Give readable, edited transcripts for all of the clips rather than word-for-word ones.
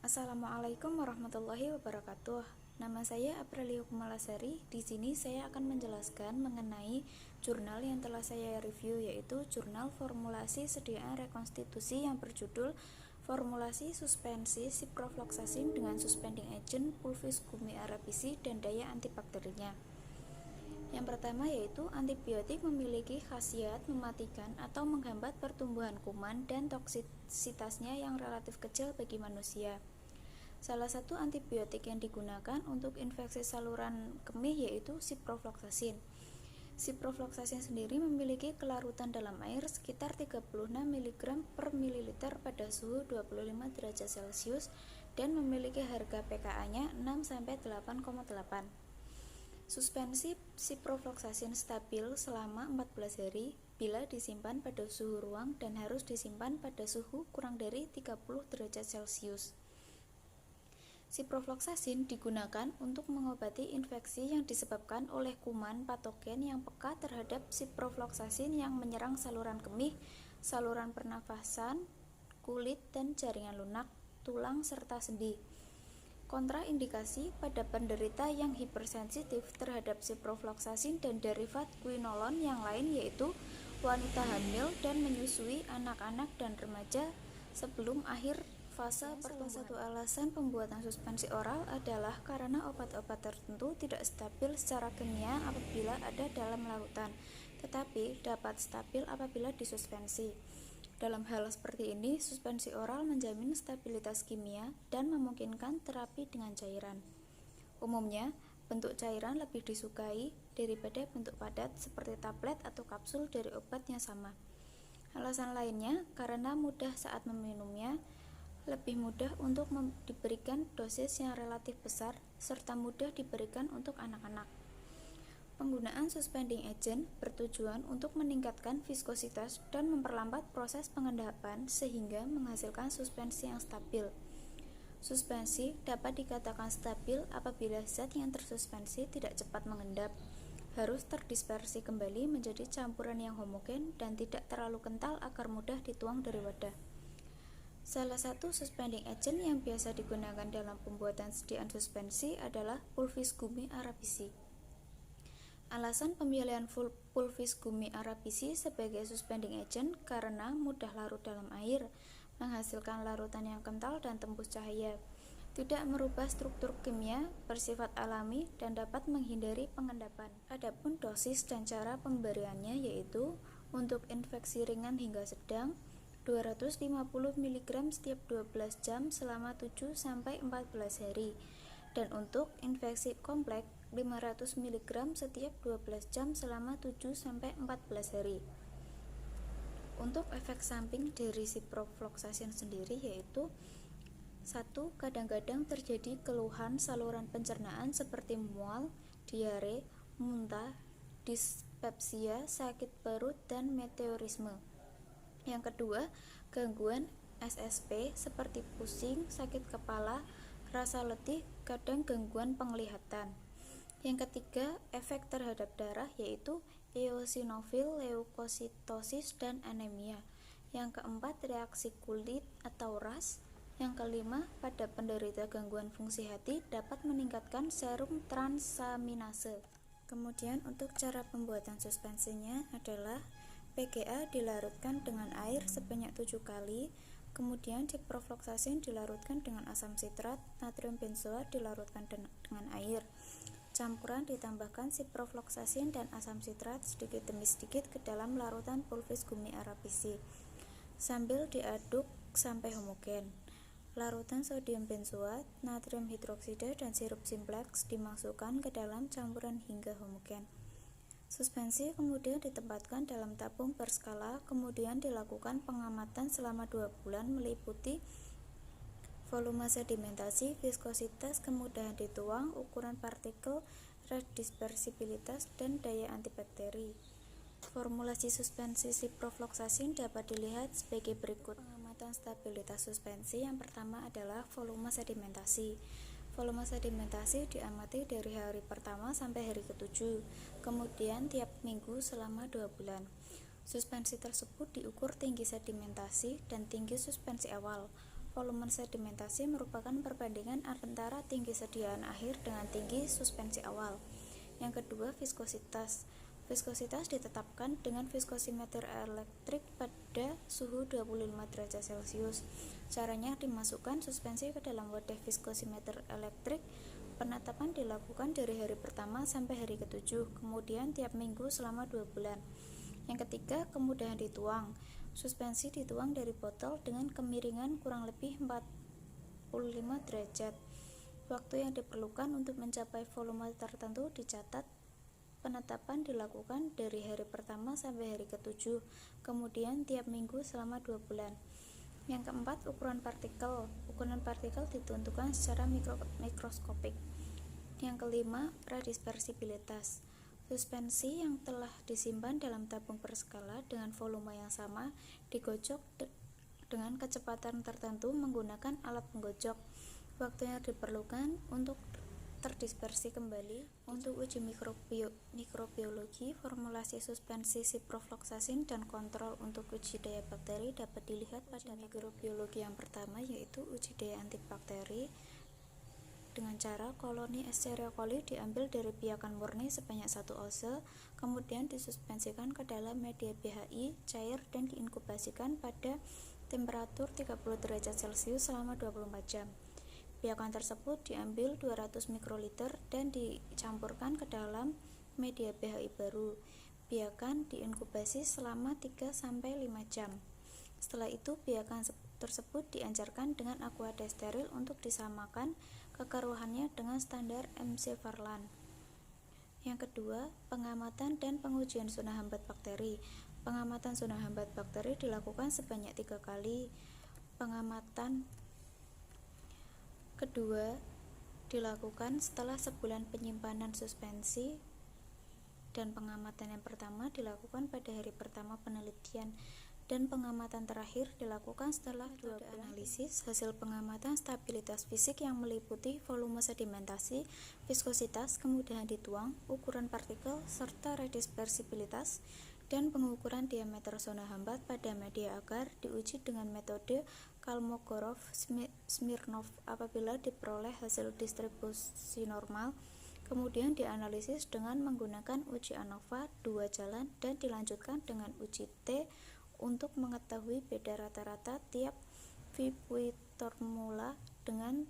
Assalamualaikum warahmatullahi wabarakatuh. Nama saya Aprilia Kumalasari. Di sini saya akan menjelaskan mengenai jurnal yang telah saya review, yaitu Jurnal Formulasi Sediaan Rekonstitusi yang berjudul Formulasi Suspensi Ciprofloxacin dengan Suspending Agent Pulvis Gummi arabici dan daya antibakterinya. Yang pertama yaitu antibiotik memiliki khasiat mematikan atau menghambat pertumbuhan kuman dan toksisitasnya yang relatif kecil bagi manusia. Salah satu antibiotik yang digunakan untuk infeksi saluran kemih yaitu ciprofloxacin. Ciprofloxacin sendiri memiliki kelarutan dalam air sekitar 36 mg per mililiter pada suhu 25 derajat Celcius dan memiliki harga pKa-nya 6-8,8. Suspensi ciprofloxacin stabil selama 14 hari bila disimpan pada suhu ruang dan harus disimpan pada suhu kurang dari 30 derajat Celcius. Ciprofloxacin digunakan untuk mengobati infeksi yang disebabkan oleh kuman patogen yang peka terhadap ciprofloxacin yang menyerang saluran kemih, saluran pernafasan, kulit dan jaringan lunak, tulang serta sendi. Kontraindikasi pada penderita yang hipersensitif terhadap ciprofloxacin dan derivat quinolon yang lain yaitu wanita hamil dan menyusui, anak-anak dan remaja sebelum akhir fase pertumbuhan. Salah satu alasan pembuatan suspensi oral adalah karena obat-obat tertentu tidak stabil secara kimia apabila ada dalam larutan, tetapi dapat stabil apabila disuspensi. Dalam hal seperti ini, suspensi oral menjamin stabilitas kimia dan memungkinkan terapi dengan cairan. Umumnya, bentuk cairan lebih disukai daripada bentuk padat seperti tablet atau kapsul dari obat yang sama. Alasan lainnya karena mudah saat meminumnya, lebih mudah untuk diberikan dosis yang relatif besar, serta mudah diberikan untuk anak-anak. Penggunaan suspending agent bertujuan untuk meningkatkan viskositas dan memperlambat proses pengendapan sehingga menghasilkan suspensi yang stabil. Suspensi dapat dikatakan stabil apabila zat yang tersuspensi tidak cepat mengendap, harus terdispersi kembali menjadi campuran yang homogen dan tidak terlalu kental agar mudah dituang dari wadah. Salah satu suspending agent yang biasa digunakan dalam pembuatan sediaan suspensi adalah Pulvis Gummi arabici. Alasan pemilihan Pulvis Gummi arabici sebagai suspending agent karena mudah larut dalam air, menghasilkan larutan yang kental dan tembus cahaya, tidak merubah struktur kimia, bersifat alami, dan dapat menghindari pengendapan. Adapun dosis dan cara pemberiannya yaitu untuk infeksi ringan hingga sedang 250 mg setiap 12 jam selama 7-14 hari, dan untuk infeksi kompleks 500 mg setiap 12 jam selama 7-14 hari. Untuk efek samping dari ciprofloxacin sendiri yaitu 1. Kadang-kadang terjadi keluhan saluran pencernaan seperti mual, diare, muntah, dispepsia, sakit perut, dan meteorisme. Yang kedua, gangguan SSP seperti pusing, sakit kepala, rasa letih, kadang gangguan penglihatan. Yang ketiga, efek terhadap darah yaitu eosinofil, leukositosis, dan anemia. Yang keempat, reaksi kulit atau ras. Yang kelima, pada penderita gangguan fungsi hati dapat meningkatkan serum transaminase. Kemudian untuk cara pembuatan suspensinya adalah PGA dilarutkan dengan air sebanyak 7 kali, kemudian ciprofloxacin dilarutkan dengan asam sitrat, natrium benzoat dilarutkan dengan air. Campuran ditambahkan ciprofloxacin dan asam sitrat sedikit demi sedikit ke dalam larutan Pulvis Gummi arabici sambil diaduk sampai homogen. Larutan sodium benzoat, natrium hidroksida, dan sirup simplex dimasukkan ke dalam campuran hingga homogen. Suspensi kemudian ditempatkan dalam tabung berskala, kemudian dilakukan pengamatan selama 2 bulan meliputi volume sedimentasi, viskositas, kemudahan dituang, ukuran partikel, redispersibilitas, dan daya antibakteri. Formulasi suspensi ciprofloxacin dapat dilihat sebagai berikut. Pengamatan stabilitas suspensi yang pertama adalah volume sedimentasi. Volume sedimentasi diamati dari hari pertama sampai hari ke-7, kemudian tiap minggu selama 2 bulan. Suspensi tersebut diukur tinggi sedimentasi dan tinggi suspensi awal. volume sedimentasi merupakan perbandingan antara tinggi sediaan akhir dengan tinggi suspensi awal. Yang kedua, viskositas. Viskositas ditetapkan dengan viskosimeter elektrik pada suhu 25 derajat Celcius. Caranya dimasukkan suspensi ke dalam wadah viskosimeter elektrik. Penetapan dilakukan dari hari pertama sampai hari ke-7, kemudian tiap minggu selama 2 bulan. Yang ketiga, kemudahan dituang. Suspensi dituang dari botol dengan kemiringan kurang lebih 45 derajat. Waktu yang diperlukan untuk mencapai volume tertentu dicatat. Penetapan dilakukan dari hari pertama sampai hari ke-7, kemudian tiap minggu selama 2 bulan. Yang keempat, ukuran partikel. Ukuran partikel ditentukan secara mikroskopik. Yang kelima, radispersibilitas. Suspensi yang telah disimpan dalam tabung berskala dengan volume yang sama digocok dengan kecepatan tertentu menggunakan alat penggocok. Waktu yang diperlukan untuk terdispersi kembali. Untuk uji mikrobiologi, formulasi suspensi ciprofloxacin dan kontrol untuk uji daya bakteri dapat dilihat pada mikrobiologi yang pertama, yaitu uji daya antibakteri dengan cara koloni Escherichia coli diambil dari biakan murni sebanyak 1 ounce, kemudian disuspensikan ke dalam media BHI cair dan diinkubasikan pada temperatur 30 derajat Celcius selama 24 jam. Biakan tersebut diambil 200 mikroliter dan dicampurkan ke dalam media BHI baru. Biakan diinkubasi selama 3-5 jam. Setelah itu, biakan tersebut diancarkan dengan aqua steril untuk disamakan kekeruhannya dengan standar MC-Farland. Yang kedua, pengamatan dan pengujian zona hambat bakteri. Pengamatan zona hambat bakteri dilakukan sebanyak 3 kali. Pengamatan kedua dilakukan setelah sebulan penyimpanan suspensi, dan pengamatan yang pertama dilakukan pada hari pertama penelitian, dan pengamatan terakhir dilakukan setelah 2 bulan. Analisis hasil pengamatan stabilitas fisik yang meliputi volume sedimentasi, viskositas, kemudahan dituang, ukuran partikel, serta radispersibilitas, dan pengukuran diameter zona hambat pada media agar diuji dengan metode Kolmogorov-Smirnov. Apabila diperoleh hasil distribusi normal, kemudian dianalisis dengan menggunakan uji ANOVA 2 jalan dan dilanjutkan dengan uji T untuk mengetahui beda rata-rata tiap Vipuitormula dengan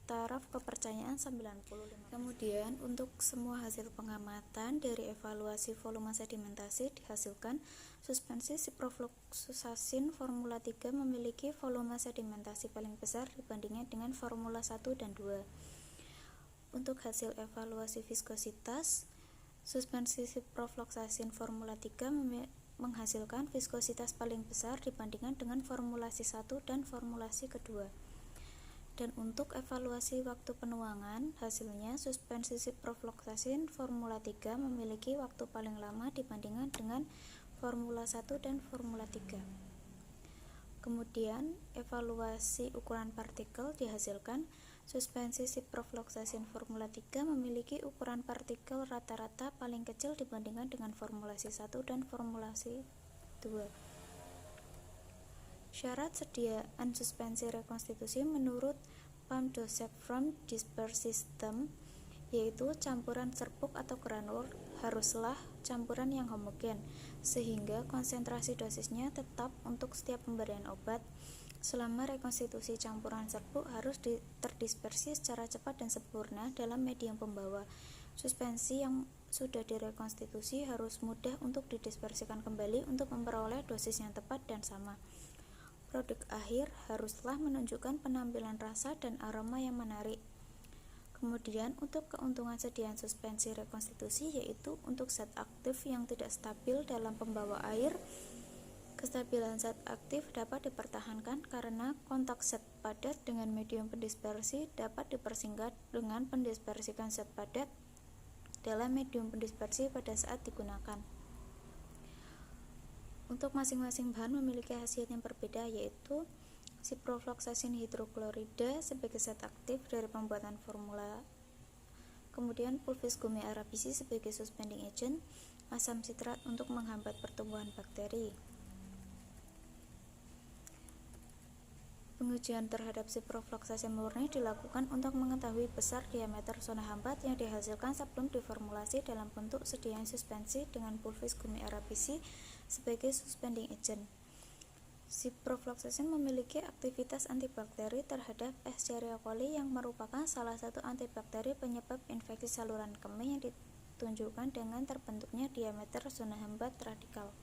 taraf kepercayaan 95%. Kemudian untuk semua hasil pengamatan dari evaluasi volume sedimentasi dihasilkan suspensi ciprofloxacin formula 3 memiliki volume sedimentasi paling besar dibandingkan dengan formula 1 dan 2. Untuk hasil evaluasi viskositas, suspensi ciprofloxacin formula 3 menghasilkan viskositas paling besar dibandingkan dengan formulasi 1 dan formulasi kedua. Dan untuk evaluasi waktu penuangan, hasilnya suspensi ciprofloxacin formula 3 memiliki waktu paling lama dibandingkan dengan formula 1 dan formula 3. Kemudian evaluasi ukuran partikel dihasilkan suspensi ciprofloxacin formula 3 memiliki ukuran partikel rata-rata paling kecil dibandingkan dengan formulasi 1 dan formulasi 2. Syarat sediaan suspensi rekonstitusi menurut Pam-Joseph-From Disperse System, yaitu campuran serbuk atau granul haruslah campuran yang homogen, sehingga konsentrasi dosisnya tetap untuk setiap pemberian obat. Selama rekonstitusi, campuran serbuk harus terdispersi secara cepat dan sempurna dalam medium pembawa. Suspensi yang sudah direkonstitusi harus mudah untuk didispersikan kembali untuk memperoleh dosis yang tepat dan sama. Produk akhir haruslah menunjukkan penampilan rasa dan aroma yang menarik. Kemudian untuk keuntungan sediaan suspensi rekonstitusi, yaitu untuk zat aktif yang tidak stabil dalam pembawa air, kestabilan zat aktif dapat dipertahankan karena kontak zat padat dengan medium pendispersi dapat dipersingkat dengan mendispersikan zat padat dalam medium pendispersi pada saat digunakan. Untuk masing-masing bahan memiliki khasiat yang berbeda, yaitu ciprofloxacin hidroklorida sebagai zat aktif dari pembuatan formula, kemudian pulvis gummi arabici sebagai suspending agent, asam sitrat untuk menghambat pertumbuhan bakteri. Pengujian terhadap ciprofloxacin murni dilakukan untuk mengetahui besar diameter zona hambat yang dihasilkan sebelum diformulasi dalam bentuk sediaan suspensi dengan pulvis gummi arabisi sebagai suspending agent. Ciprofloxacin memiliki aktivitas antibakteri terhadap Escherichia coli yang merupakan salah satu antibakteri penyebab infeksi saluran kemih yang ditunjukkan dengan terbentuknya diameter zona hambat radikal.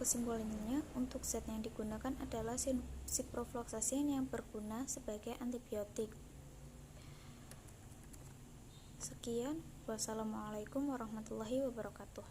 Kesimpulannya, untuk zat yang digunakan adalah ciprofloxacin yang berguna sebagai antibiotik. Sekian, wassalamualaikum warahmatullahi wabarakatuh.